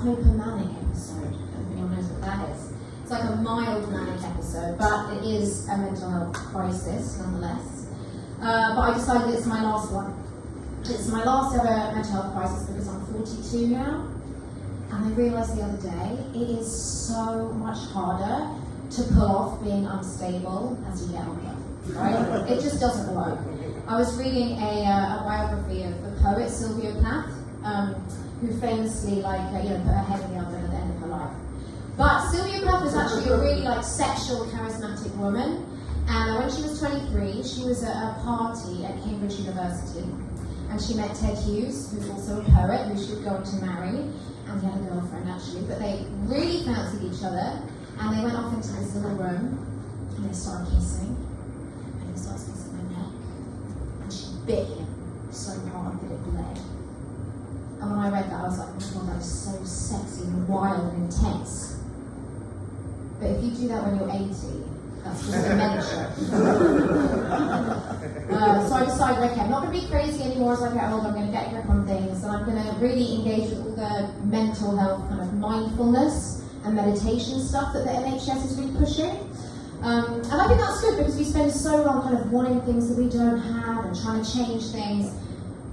Hypomanic episode. Everyone knows what that is. It's like a mild manic episode, but it is a mental health crisis nonetheless. But I decided it's my last one. It's my last ever mental health crisis because I'm 42 now. And I realised the other day, it is so much harder to pull off being unstable as you get older, right? It just doesn't work. I was reading a biography of the poet Sylvia Plath, who famously put her head in the oven at the end of her life. But Sylvia Plath was actually a really sexual, charismatic woman. And when she was 23, she was at a party at Cambridge University. And she met Ted Hughes, who's also a poet, who she would go on to marry. And he had a girlfriend, actually. But they really fancied each other. And they went off into this little room. And they started kissing. And he started kissing her neck. And she bit him so hard that it bled. And when I read that, I was like, oh my God, that is so sexy and wild and intense. But if you do that when you're 80, that's just dementia. So I decided, okay, I'm not going to be crazy anymore as I get older. I'm going to get a grip on things, and I'm going to really engage with all the mental health kind of mindfulness and meditation stuff that the NHS is really pushing. And I think that's good because we spend so long kind of wanting things that we don't have and trying to change things.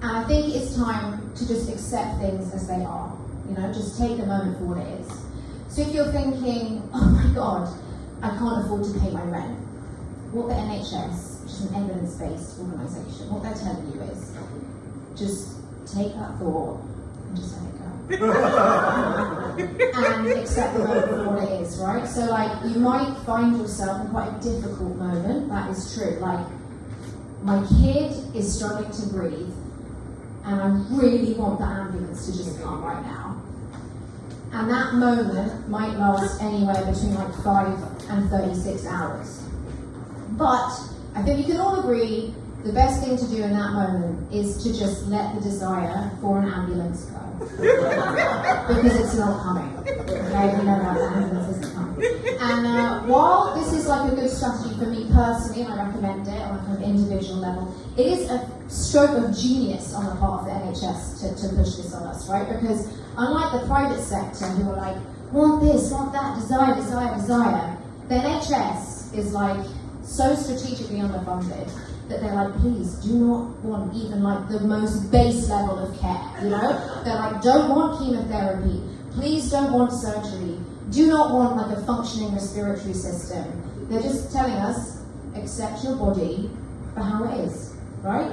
And I think it's time to just accept things as they are. Just take the moment for what it is. So if you're thinking, oh my God, I can't afford to pay my rent, what the NHS, which is an evidence-based organisation, what they're telling you is, just take that thought and just let it go. And accept the moment for what it is, right? So you might find yourself in quite a difficult moment, that is true. My kid is struggling to breathe, and I really want the ambulance to just come right now. And that moment might last anywhere between 5 and 36 hours. But I think we can all agree the best thing to do in that moment is to just let the desire for an ambulance go. Because it's not coming. Okay, we know that the ambulance isn't coming. And while this is a good strategy for me personally, and I recommend it on a kind of individual level, it is a stroke of genius on the part of the NHS to push this on us, right? Because unlike the private sector who are want this, want that, desire, the NHS is so strategically underfunded that they're please do not want even the most base level of care, They're don't want chemotherapy, please don't want surgery, do not want a functioning respiratory system. They're just telling us, accept your body for how it is, right?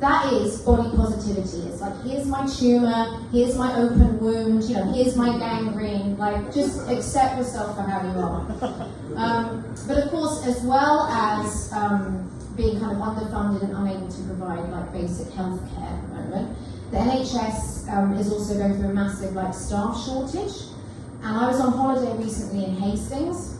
That is body positivity. It's here's my tumor, here's my open wound, here's my gangrene. Just accept yourself for how you are. But of course, as well as being kind of underfunded and unable to provide basic health care at the moment, the NHS is also going through a massive staff shortage. And I was on holiday recently in Hastings,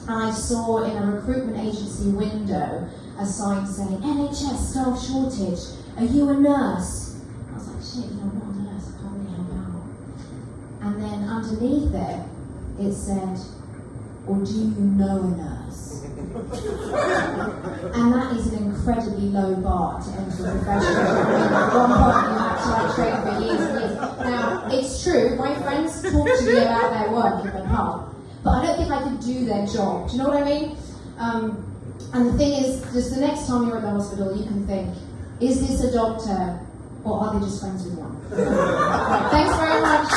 and I saw in a recruitment agency window a sign saying, NHS staff shortage, are you a nurse? I was like, shit, I'm not a nurse, I can't really help out. And then underneath it said, or do you know a nurse? And that is an incredibly low bar to enter a profession. At one point you have to train for years and years. Now, it's true, my friends talk to me about their work in the pub, but I don't think I could do their job. Do you know what I mean? And the thing is, just the next time you're at the hospital, you can think, is this a doctor, or are they just friends with one? Right, thanks very much.